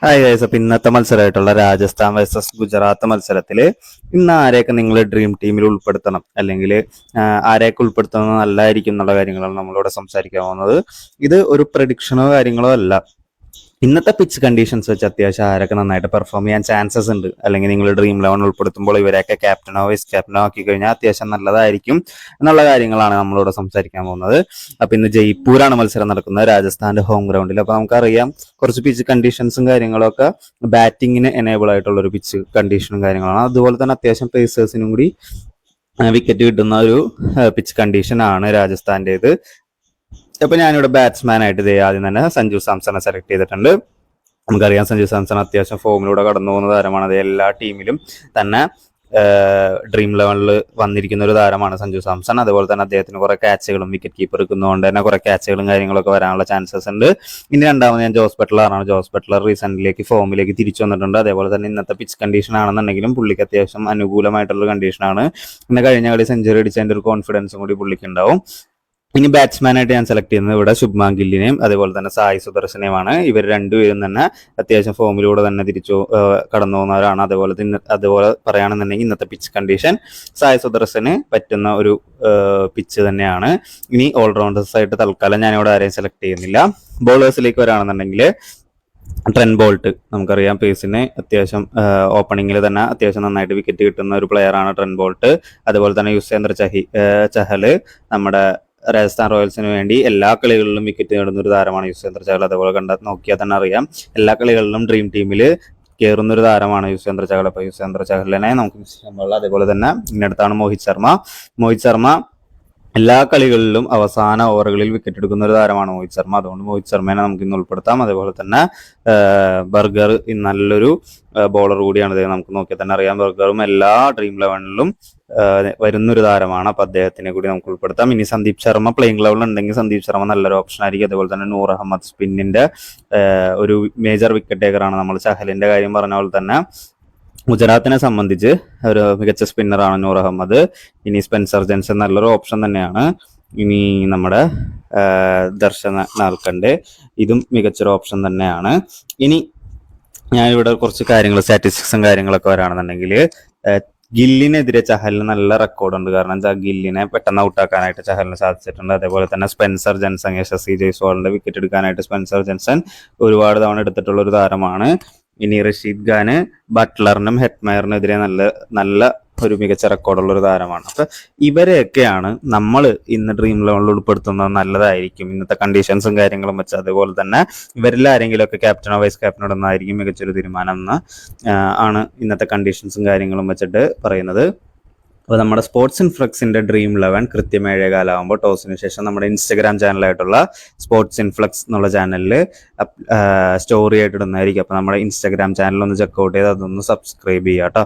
Hi guys, അപ്പൊ ഇന്നത്തെ മത്സരമായിട്ടുള്ള Rajasthan versus Gujarat മത്സരത്തില് ഇന്ന് ആരെയൊക്കെ നിങ്ങൾ ഡ്രീം ടീമിൽ ഉൾപ്പെടുത്തണം, അല്ലെങ്കിൽ ആരെയൊക്കെ ഉൾപ്പെടുത്തുന്നത് നല്ലതായിരിക്കും എന്നുള്ള കാര്യങ്ങളാണ് നമ്മളിവിടെ സംസാരിക്കാൻ പോകുന്നത്. ഇത് ഒരു പ്രഡിക്ഷനോ കാര്യങ്ങളോ അല്ല. ഇന്നത്തെ പിച്ച് കണ്ടീഷൻസ് വെച്ച് അത്യാവശ്യം ആരൊക്കെ നന്നായിട്ട് പെർഫോം ചെയ്യാൻ ചാൻസസ് ഉണ്ട്, അല്ലെങ്കിൽ നിങ്ങൾ ഡ്രീം 11 ഉൾപ്പെടുത്തുമ്പോൾ ഇവരെയൊക്കെ ക്യാപ്റ്റനോ വൈസ് ക്യാപ്റ്റനോ ആക്കി കഴിഞ്ഞാൽ അത്യാവശ്യം നല്ലതായിരിക്കും എന്നുള്ള കാര്യങ്ങളാണ് നമ്മളിവിടെ സംസാരിക്കാൻ പോകുന്നത്. അപ്പൊ ഇന്ന് ജയ്പൂരാണ് മത്സരം നടക്കുന്നത്, രാജസ്ഥാന്റെ ഹോം ഗ്രൗണ്ടിൽ. അപ്പൊ നമുക്കറിയാം കുറച്ച് പിച്ച് കണ്ടീഷൻസും കാര്യങ്ങളൊക്കെ ബാറ്റിങ്ങിന് എനേബിൾ ആയിട്ടുള്ള ഒരു പിച്ച് കണ്ടീഷനും കാര്യങ്ങളാണ്. അതുപോലെ തന്നെ അത്യാവശ്യം പേസേഴ്സിനും കൂടി വിക്കറ്റ് കിട്ടുന്ന ഒരു പിച്ച് കണ്ടീഷൻ ആണ് രാജസ്ഥാന്റേത്. അപ്പൊ ഞാനിവിടെ ബാറ്റ്സ്മാൻ ആയിട്ട് ആദ്യം തന്നെ സഞ്ജു സാംസണെ സെലക്ട് ചെയ്തിട്ടുണ്ട്. നമുക്കറിയാം സഞ്ജു സാംസൺ അത്യാവശ്യം ഫോമിലൂടെ കടന്നു പോകുന്ന താരമാണ്. അത് എല്ലാ ടീമിലും തന്നെ ഡ്രീം 11 വന്നിരിക്കുന്ന ഒരു താരമാണ് സഞ്ജു സാംസൺ. അതുപോലെ തന്നെ അദ്ദേഹത്തിന് കുറെ ക്യാച്ചുകളും വിക്കറ്റ് കീപ്പർ എടുക്കുന്നതുകൊണ്ട് തന്നെ കുറെ ക്യാച്ചുകളും കാര്യങ്ങളൊക്കെ വരാനുള്ള ചാൻസസ് ഉണ്ട്. ഇനി രണ്ടാമത് ഞാൻ ജോസ് ബട്ട്ലറാണ്. ജോസ് ബട്ട്ലർ റീസെന്റിലേക്ക് ഫോമിലേക്ക് തിരിച്ചു വന്നിട്ടുണ്ട്. അതേപോലെ തന്നെ ഇന്നത്തെ പിച്ച് കണ്ടീഷൻ ആണെന്നുണ്ടെങ്കിലും പുള്ളിക്ക് അത്യാവശ്യം അനുകൂലമായിട്ടുള്ള കണ്ടീഷനാണ്. പിന്നെ കഴിഞ്ഞ കളി സെഞ്ചുറി അടിച്ചതിന്റെ ഒരു കോൺഫിഡൻസും കൂടി പുള്ളിക്ക് ഉണ്ടാവും. ഇനി ബാറ്റ്സ്മാനായിട്ട് ഞാൻ സെലക്ട് ചെയ്യുന്നത് ഇവിടെ ശുഭ്മാൻ ഗില്ലിനെയും അതുപോലെ തന്നെ സായി സുദർശനെയുമാണ്. ഇവർ രണ്ടുപേരും തന്നെ അത്യാവശ്യം ഫോമിലൂടെ തന്നെ തിരിച്ചു കടന്നു പോകുന്നവരാണ്. അതുപോലെ പറയുകയാണെന്നുണ്ടെങ്കിൽ ഇന്നത്തെ പിച്ച് കണ്ടീഷൻ സായി സുദർശന് പറ്റുന്ന ഒരു പിച്ച് തന്നെയാണ്. ഇനി ഓൾറൗണ്ടേഴ്സ് ആയിട്ട് തൽക്കാലം ഞാനിവിടെ ആരെയും സെലക്ട് ചെയ്യുന്നില്ല. ബോളേഴ്സിലേക്ക് വരാണെന്നുണ്ടെങ്കിൽ ട്രെന്റ് ബോൾട്ട്, നമുക്കറിയാം പേസിന് അത്യാവശ്യം ഓപ്പണിങ്ങിൽ തന്നെ അത്യാവശ്യം നന്നായിട്ട് വിക്കറ്റ് കിട്ടുന്ന ഒരു പ്ലെയറാണ് ട്രെന്റ് ബോൾട്ട്. അതുപോലെ തന്നെ യുസ്വേന്ദ്ര ചഹല് നമ്മുടെ രാജസ്ഥാൻ റോയൽസിന് വേണ്ടി എല്ലാ കളികളിലും വിക്കറ്റ് നേടുന്ന ഒരു താരമാണ് യുസ്വേന്ദ്ര ചഹൽ. അതുപോലെ നോക്കിയാൽ തന്നെ അറിയാം എല്ലാ കളികളിലും ഡ്രീം ടീമിൽ കയറുന്ന ഒരു താരമാണ് യുസ്വേന്ദ്ര ചഹൽ. അപ്പൊ യുസ്വേന്ദ്ര ചഹലിനെ നമുക്ക് അതേപോലെ തന്നെ ഇന്നടുത്താണ് മോഹിത് ശർമ്മ എല്ലാ കളികളിലും അവസാന ഓവറുകളിൽ വിക്കറ്റ് എടുക്കുന്ന ഒരു താരമാണ് മോഹിത് ശർമ്മ. അതുകൊണ്ട് മോഹിത് ശർമ്മേനെ നമുക്ക് ഇന്ന് ഉൾപ്പെടുത്താം. അതേപോലെ തന്നെ ബർഗർ നല്ലൊരു ബോളർ കൂടിയാണ്. നമുക്ക് നോക്കിയാൽ തന്നെ അറിയാം ബർഗറും എല്ലാ ഡ്രീം 11 വരുന്നൊരു താരമാണ്. അപ്പൊ അദ്ദേഹത്തിനെ കൂടി നമുക്ക് ഉൾപ്പെടുത്താം. ഇനി സന്ദീപ് ശർമ്മ പ്ലേയിങ് ലെവൽ ഉണ്ടെങ്കിൽ സന്ദീപ് ശർമ്മ നല്ലൊരു ഓപ്ഷൻ ആയിരിക്കും. അതുപോലെ തന്നെ നൂർ അഹമ്മദ് സ്പിന്നിന്റെ ഒരു മേജർ വിക്കറ്റ് ടേക്കറാണ്. നമ്മൾ ചഹലിന്റെ കാര്യം പറഞ്ഞ പോലെ തന്നെ ഗുജറാത്തിനെ സംബന്ധിച്ച് ഒരു മികച്ച സ്പിന്നറാണ് നൂർ അഹമ്മദ്. ഇനി സ്പെൻസർ ജെൻസൺ നല്ലൊരു ഓപ്ഷൻ തന്നെയാണ്. ഇനി നമ്മുടെ ദർശൻ നാൽക്കണ്ട്, ഇതും മികച്ചൊരു ഓപ്ഷൻ തന്നെയാണ്. ഇനി ഞാനിവിടെ കുറച്ച് കാര്യങ്ങൾ സ്റ്റാറ്റിസ്റ്റിക്സും കാര്യങ്ങളൊക്കെ വരാണെന്നുണ്ടെങ്കിൽ ഗില്ലിനെതിരെ ചഹലിന് നല്ല റെക്കോർഡുണ്ട്. കാരണം ഗില്ലിനെ പെട്ടെന്ന് ഔട്ടാക്കാനായിട്ട് ചഹലിന് സാധിച്ചിട്ടുണ്ട്. അതേപോലെ തന്നെ സ്പെൻസർ ജെൻസൺ, യശസ്വി ജയ്സ്വാളിന്റെ വിക്കറ്റ് എടുക്കാനായിട്ട് സ്പെൻസർ ജെൻസൺ ഒരുപാട് തവണ എടുത്തിട്ടുള്ള ഒരു താരമാണ്. ഇനി റഷീദ് ഖാന് ബട്ട്ലറിനും ഹെറ്റ്മയറിനെതിരെ നല്ല ഒരു മികച്ച റെക്കോർഡുള്ള ഒരു താരമാണ്. അപ്പൊ ഇവരെയൊക്കെയാണ് നമ്മൾ ഇന്ന് ഡ്രീം 11 ഉൾപ്പെടുത്തുന്നത് നല്ലതായിരിക്കും ഇന്നത്തെ കണ്ടീഷൻസും കാര്യങ്ങളും വെച്ച്. അതുപോലെ തന്നെ ഇവരിൽ ആരെങ്കിലും ഒക്കെ ക്യാപ്റ്റനോ വൈസ് ക്യാപ്റ്റനോ ഇടുന്നതായിരിക്കും മികച്ചൊരു തീരുമാനം എന്ന് ആണ് ഇന്നത്തെ കണ്ടീഷൻസും കാര്യങ്ങളും വെച്ചിട്ട് പറയുന്നത്. അപ്പോൾ നമ്മുടെ സ്പോർട്സ് ഇൻഫ്ലക്സിന്റെ ഡ്രീം 11 കൃത്യം 7:15 ടോസിന് ശേഷം നമ്മുടെ ഇൻസ്റ്റഗ്രാം ചാനലായിട്ടുള്ള സ്പോർട്സ് ഇൻഫ്ലക്സ് എന്നുള്ള ചാനലിൽ സ്റ്റോറി ആയിട്ട് ഇടുന്നതായിരിക്കും. അപ്പോൾ നമ്മുടെ ഇൻസ്റ്റഗ്രാം ചാനൽ ഒന്ന് ചെക്കൗട്ട് ചെയ്ത് അതൊന്ന് സബ്സ്ക്രൈബ് ചെയ്യാം കേട്ടോ.